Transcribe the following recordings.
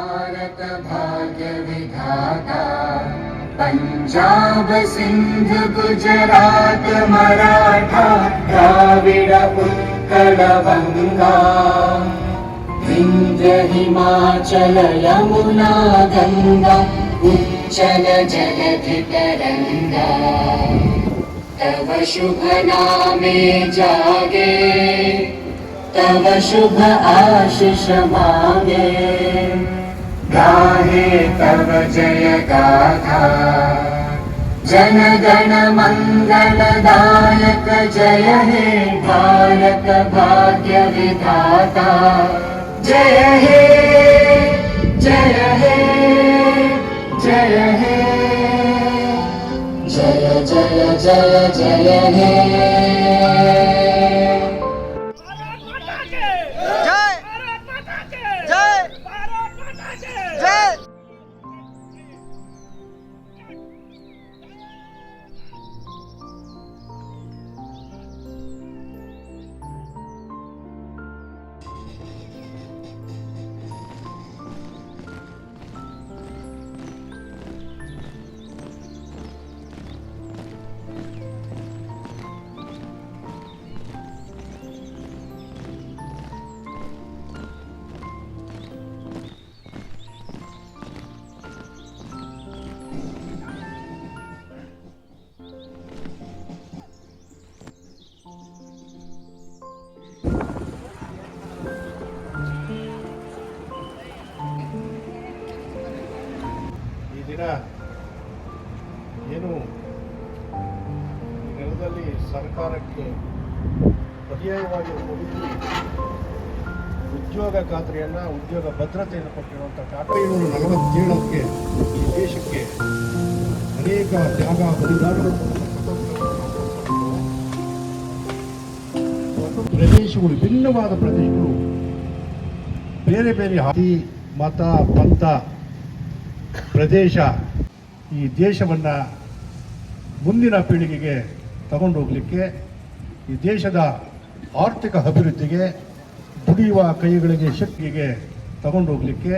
भारत भाग्य विधाता पंजाब सिंध गुजरात मराठा द्राविड उत्कल बंगा विंध्य हिमाचल यमुना गंगा उच्चल जलधि तरंगा तव शुभ नामे जागे तव शुभ आशीष मांगे गाहे तव जय गाथा जन गण मंगल दायक जय हे भारत भाग्य विधाता जय हे जय हे जय हे जय जय जय जय हे ಏನು ನೆಲದಲ್ಲಿ ಸರ್ಕಾರಕ್ಕೆ ಪರ್ಯಾಯವಾಗಿ ಉದ್ಯೋಗ ಖಾತ್ರಿಯನ್ನು ಉದ್ಯೋಗ ಭದ್ರತೆಯನ್ನು ಕೊಟ್ಟಿರುವಂಥ ಟಾಟಾ 747ಕ್ಕೆ ಈ ದೇಶಕ್ಕೆ ಅನೇಕ ತ್ಯಾಗ ಬಲಿದಾನಗಳು ಪ್ರದೇಶಗಳು ಭಿನ್ನವಾದ ಪ್ರದೇಶಗಳು ಬೇರೆ ಬೇರೆ ಜಾತಿ ಮತ ಪಂಥ ಪ್ರದೇಶ ಈ ದೇಶವನ್ನು ಮುಂದಿನ ಪೀಳಿಗೆಗೆ ತಗೊಂಡೋಗ್ಲಿಕ್ಕೆ ಈ ದೇಶದ ಆರ್ಥಿಕ ಅಭಿವೃದ್ಧಿಗೆ ದುಡಿಯುವ ಕೈಗಳಿಗೆ ಶಕ್ತಿಗೆ ತಗೊಂಡೋಗ್ಲಿಕ್ಕೆ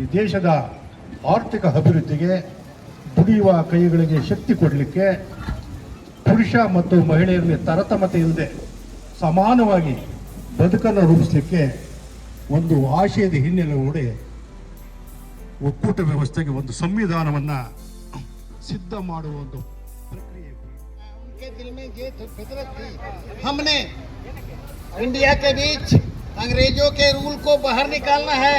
ಈ ದೇಶದ ಆರ್ಥಿಕ ಅಭಿವೃದ್ಧಿಗೆ ದುಡಿಯುವ ಕೈಗಳಿಗೆ ಶಕ್ತಿ ಕೊಡಲಿಕ್ಕೆ ಪುರುಷ ಮತ್ತು ಮಹಿಳೆಯರಲ್ಲಿ ತಾರತಮ್ಯತೆ ಇಲ್ಲದೆ ಸಮಾನವಾಗಿ ಬದುಕನ್ನು ರೂಪಿಸಲಿಕ್ಕೆ ಒಂದು ಆಶಯದ ಹಿನ್ನೆಲೆಯೊಳಗೆ ಒಕ್ಕೂಟ ವ್ಯವಸ್ಥೆಗೆ ಒಂದು ಸಂವಿಧಾನವನ್ನು सिद्ध माडो ಒಂದು ಪ್ರಕ್ರಿಯೆ उनके दिल में ये फितरत थी हमने इंडिया के बीच अंग्रेजों के रूल को बाहर निकालना है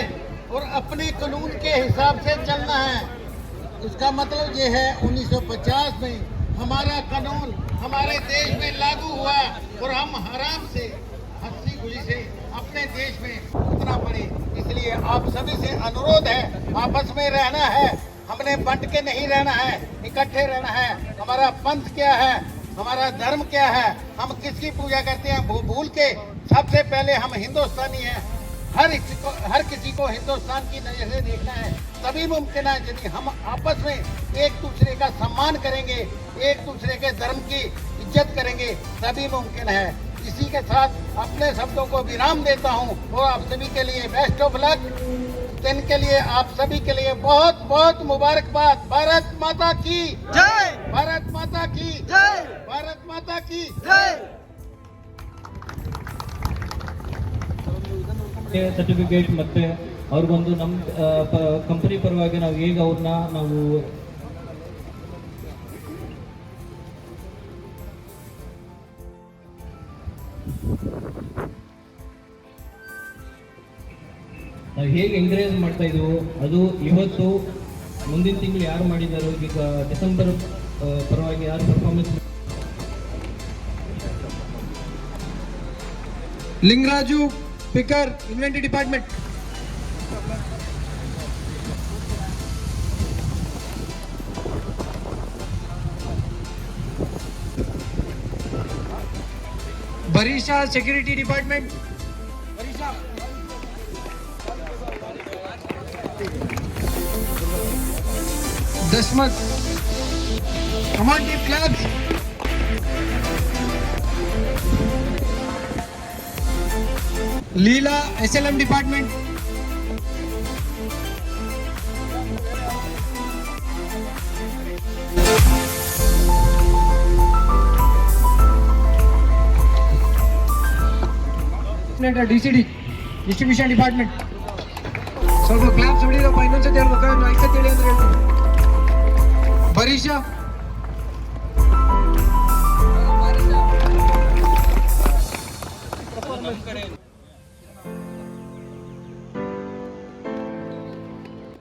और अपने कानून के हिसाब से चलना है। उसका मतलब ये है 1950 में हमारा कानून हमारे देश में लागू हुआ और हम आराम से हंसी खुशी से अपने देश में उतना पड़े। इसलिए आप सभी से अनुरोध है आपस में रहना है, हमने बंट के नहीं रहना है, इकट्ठे रहना है। हमारा पंथ क्या है, हमारा धर्म क्या है, हम किसकी पूजा करते हैं भूल के सबसे पहले हम हिंदुस्तानी हैं। हर किसी को हिंदुस्तान की नजर से देखना है। तभी मुमकिन है यदि हम आपस में एक दूसरे का सम्मान करेंगे, एक दूसरे के धर्म की इज्जत करेंगे, तभी मुमकिन है। इसी के साथ अपने शब्दों को विराम देता हूँ और आप सभी के लिए बेस्ट ऑफ लक। दिन के लिए आप सभी के लिए बहुत बहुत मुबारकबाद। भारत माता की जय, भारत माता की जय, भारत माता की जय। ಸರ್ಟಿಫಿಕೇಟ್ ಮತ್ತೆ ಅವ್ರಿಗೊಂದು ನಮ್ಮ ಕಂಪನಿ ಪರವಾಗಿ ನಾವು ಹೇಗೆ ಅವ್ರನ್ನ ನಾವು ಹೇಗೆ ಎಂಕರೇಜ್ ಮಾಡ್ತಾ ಇದ್ವು ಅದು ಇವತ್ತು ಮುಂದಿನ ತಿಂಗಳು ಯಾರು ಮಾಡಿದಾರೋ ಈಗ ಡಿಸೆಂಬರ್ ಪರವಾಗಿ ಯಾರು performance Lingaraju speaker inventory department बरीशा सिक्योरिटी डिपार्टमेंट बरीशा दसमत command team clubs Leela SLM department department DCD distribution department. ಸ್ವಲ್ಪ ಕ್ಲಾಪ್ಸ್ ಹೊಡಿರಪ್ಪ, ಇನ್ನೊಂದ್ಸತಿ ಹೇಳ್ಬೇಕಾ? 5 ಸತಿ ಹೇಳಿ ಅಂದ್ರೆ ಹೇಳ್ತೀನಿ. ಬರೀಷಾ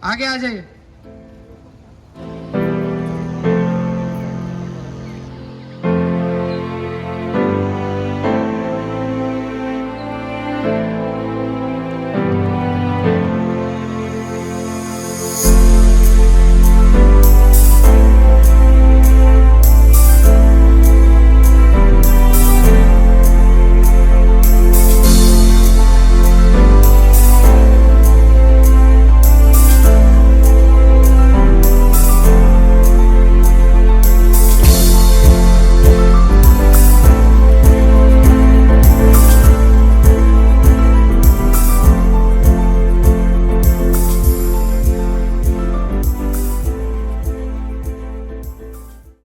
आगे आ जाइए.